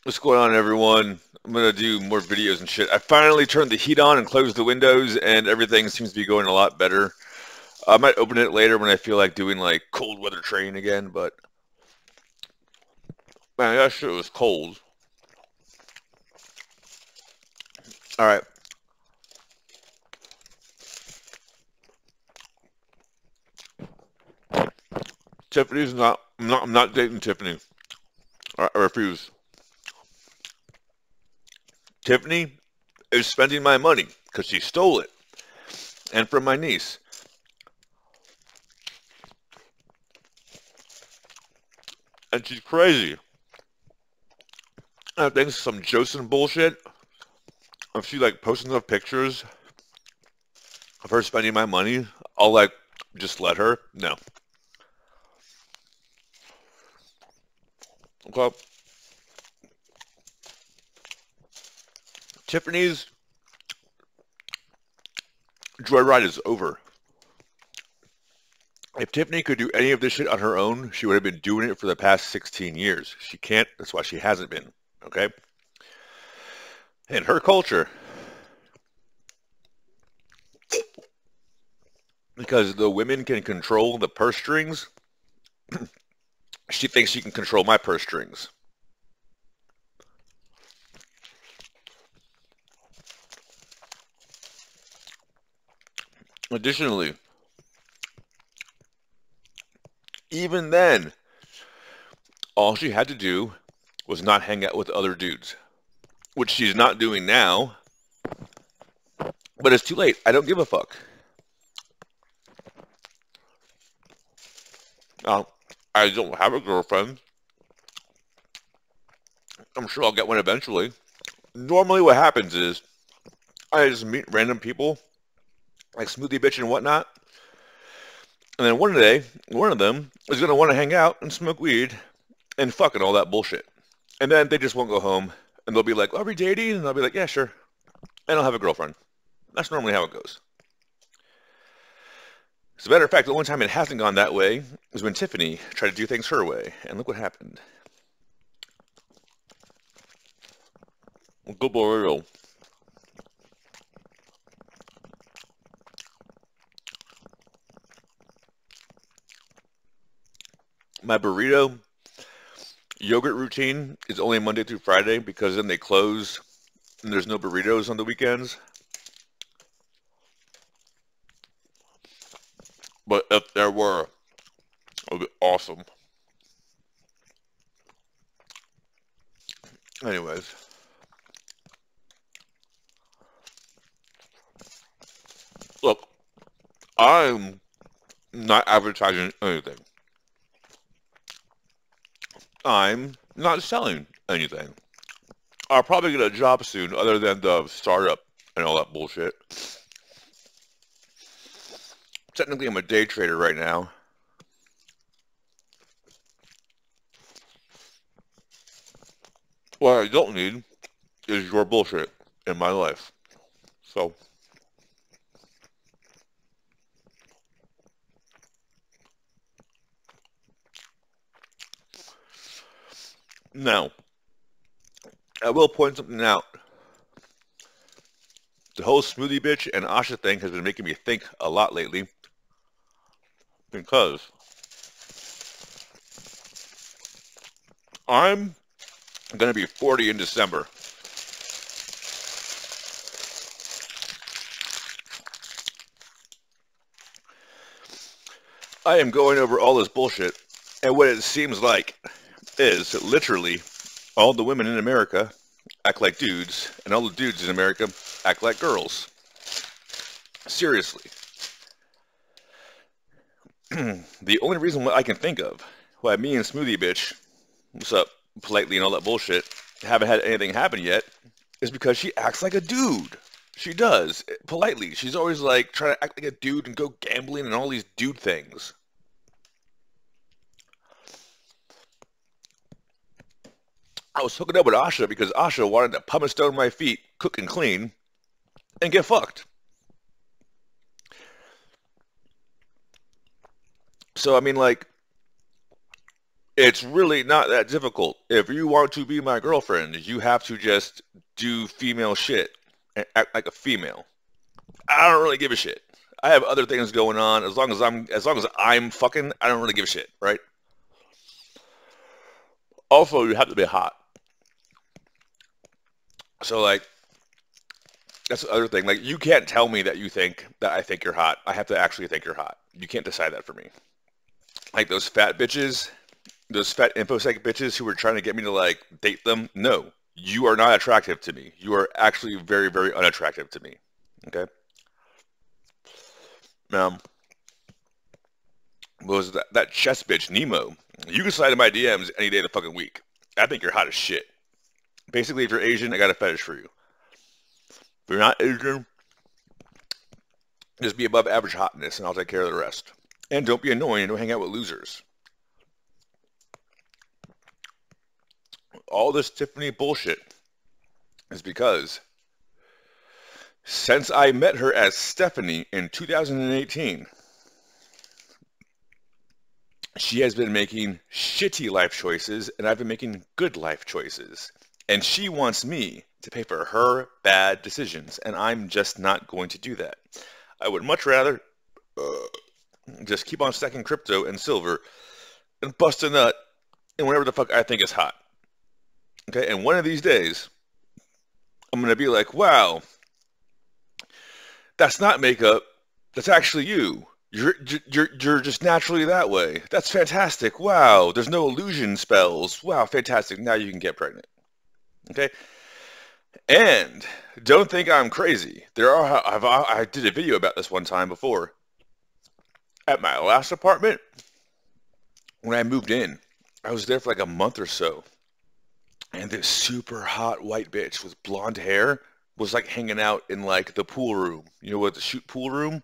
What's going on, everyone? I'm gonna do more videos and shit. I finally turned the heat on and closed the windows, and everything seems to be going a lot better. I might open it later when I feel like doing like cold weather training again, but man, that shit was cold. All right, Tiffany's not. I'm not dating Tiffany. I refuse. Tiffany is spending my money because she stole it, and from my niece, and she's crazy. I think some Jocelyn bullshit. If she like posting enough pictures of her spending my money, I'll like just let her. No. Okay. Tiffany's joyride is over. If Tiffany could do any of this shit on her own, she would have been doing it for the past 16 years. She can't. That's why she hasn't been. Okay? In her culture, because the women can control the purse strings, she thinks she can control my purse strings. Additionally, even then, all she had to do was not hang out with other dudes, which she's not doing now, but it's too late. I don't give a fuck. Now, I don't have a girlfriend. I'm sure I'll get one eventually. Normally what happens is I just meet random people, like Smoothie Bitch and whatnot, and then one day, one of them is going to want to hang out and smoke weed and fucking all that bullshit. And then they just won't go home, and they'll be like, "Are we dating?" And I'll be like, "Yeah, sure." And I'll have a girlfriend. That's normally how it goes. As a matter of fact, the only time it hasn't gone that way is when Tiffany tried to do things her way, and look what happened. Good burrito. My burrito yogurt routine is only Monday through Friday because then they close and there's no burritos on the weekends. But if there were, it would be awesome. Anyways, look, I'm not advertising anything. I'm not selling anything. I'll probably get a job soon other than the startup and all that bullshit. Technically, I'm a day trader right now. What I don't need is your bullshit in my life. So, now, I will point something out. The whole Smoothie Bitch and Asha thing has been making me think a lot lately because I'm going to be 40 in December. I am going over all this bullshit, and what it seems like is that literally all the women in America act like dudes, and all the dudes in America act like girls. Seriously. The only reason what I can think of why me and Smoothie Bitch, what's up, politely and all that bullshit, haven't had anything happen yet is because she acts like a dude. She does, politely. She's always like trying to act like a dude and go gambling and all these dude things. I was hooking up with Asha because Asha wanted to pumice stone my feet, cook and clean, and get fucked. So, I mean, like, It's really not that difficult. If you want to be my girlfriend, you have to just do female shit and act like a female. I don't really give a shit. I have other things going on. As long as I'm fucking, I don't really give a shit, right? Also, you have to be hot. So like that's the other thing. Like you can't tell me that you think that I think you're hot. I have to actually think you're hot. You can't decide that for me. Like those fat bitches, those fat infosec bitches who were trying to get me to like date them. No, you are not attractive to me. You are actually very, very unattractive to me. Okay. Was that chess bitch Nemo? You can slide in my DMs any day of the fucking week. I think you're hot as shit. Basically, if you're Asian, I got a fetish for you. If you're not Asian, just be above average hotness, and I'll take care of the rest. And don't be annoying and don't hang out with losers. All this Tiffany bullshit is because since I met her as Stephanie in 2018, she has been making shitty life choices, and I've been making good life choices. And she wants me to pay for her bad decisions, and I'm just not going to do that. I would much rather just keep on stacking crypto and silver and bust a nut and whatever the fuck I think is hot. Okay, and one of these days, I'm going to be like, wow, that's not makeup, that's actually you. You're just naturally that way. That's fantastic. Wow, there's no illusion spells. Wow, fantastic. Now you can get pregnant. Okay? And don't think I'm crazy. I did a video about this one time before. At my last apartment, when I moved in, I was there for like a month or so. And this super hot white bitch with blonde hair was like hanging out in like the pool room. You know what, the shoot pool room?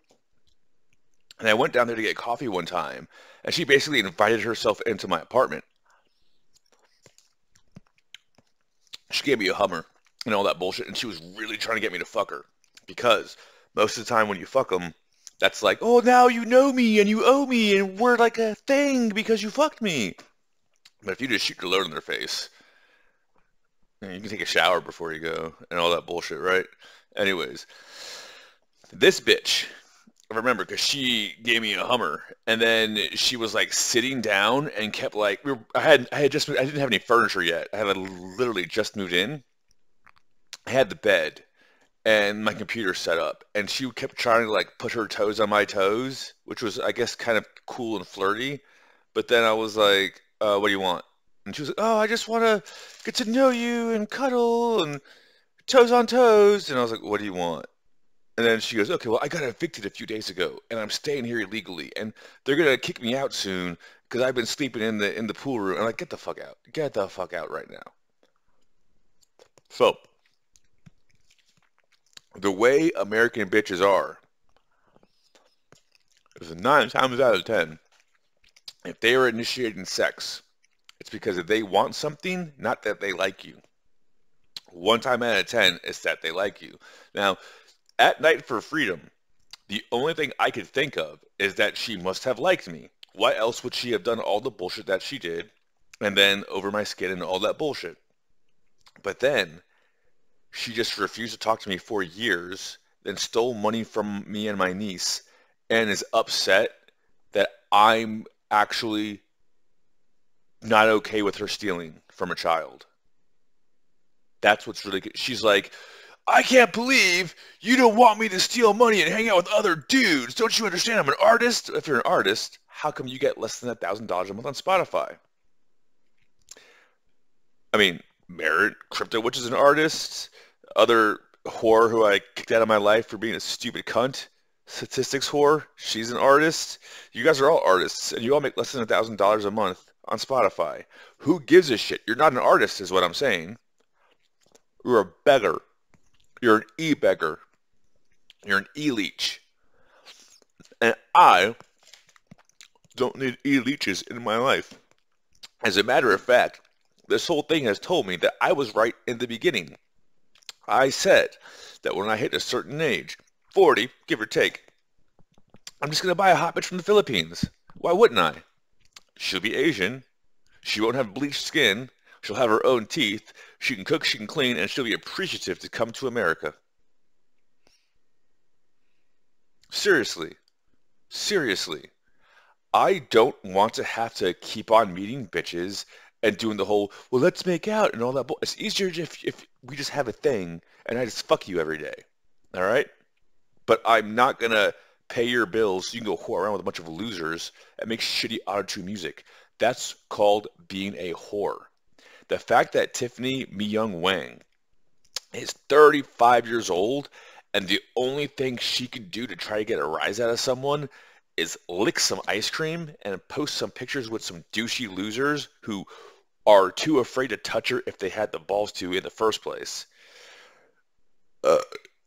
And I went down there to get coffee one time, and she basically invited herself into my apartment. She gave me a Hummer and all that bullshit, and she was really trying to get me to fuck her. Because most of the time when you fuck them, that's like, oh, now you know me, and you owe me, and we're like a thing because you fucked me. But if you just shoot your load in their face, you can take a shower before you go, and all that bullshit, right? Anyways, this bitch... I remember because she gave me a Hummer, and then she was like sitting down and kept like I didn't have any furniture yet. I had literally just moved in. I had the bed and my computer set up, and she kept trying to like put her toes on my toes, which was I guess kind of cool and flirty. But then I was like, "What do you want?" And she was like, "Oh, I just want to get to know you and cuddle and toes on toes." And I was like, "What do you want?" And then she goes, okay, well, I got evicted a few days ago, and I'm staying here illegally, and they're gonna kick me out soon because I've been sleeping in the pool room. And I'm like, get the fuck out, get the fuck out right now. So, the way American bitches are is 9 times out of 10, if they are initiating sex, it's because if they want something, not that they like you. 1 time out of 10, it's that they like you. Now. At Night for Freedom, the only thing I could think of is that she must have liked me. Why else would she have done all the bullshit that she did and then over my skin and all that bullshit? But then she just refused to talk to me for years, then stole money from me and my niece, and is upset that I'm actually not okay with her stealing from a child. That's what's really good. She's like, I can't believe you don't want me to steal money and hang out with other dudes. Don't you understand? I'm an artist. If you're an artist, how come you get less than $1,000 a month on Spotify? I mean, Merit, Crypto, which is an artist, other whore who I kicked out of my life for being a stupid cunt, Statistics whore, she's an artist. You guys are all artists, and you all make less than $1,000 a month on Spotify. Who gives a shit? You're not an artist, is what I'm saying. You're a beggar. You're an e-beggar. You're an e-leech. And I don't need e-leeches in my life. As a matter of fact, this whole thing has told me that I was right in the beginning. I said that when I hit a certain age, 40, give or take, I'm just going to buy a hot bitch from the Philippines. Why wouldn't I? She'll be Asian. She won't have bleached skin. She'll have her own teeth. She can cook, she can clean, and she'll be appreciative to come to America. Seriously. Seriously. I don't want to have to keep on meeting bitches and doing the whole, well, let's make out and all that. It's easier if we just have a thing and I just fuck you every day. All right? But I'm not going to pay your bills so you can go whore around with a bunch of losers and make shitty auto-tune music. That's called being a whore. The fact that Tiffany Mi-Young Wang is 35 years old and the only thing she can do to try to get a rise out of someone is lick some ice cream and post some pictures with some douchey losers who are too afraid to touch her if they had the balls to in the first place.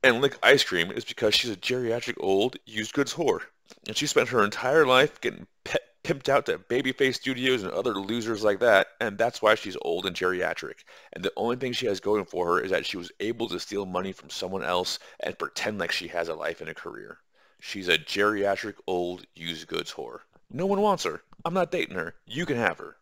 And lick ice cream is because she's a geriatric old used goods whore. And she spent her entire life getting pimped out to Babyface Studios and other losers like that, and that's why she's old and geriatric. And the only thing she has going for her is that she was able to steal money from someone else and pretend like she has a life and a career. She's a geriatric old used goods whore. No one wants her. I'm not dating her. You can have her.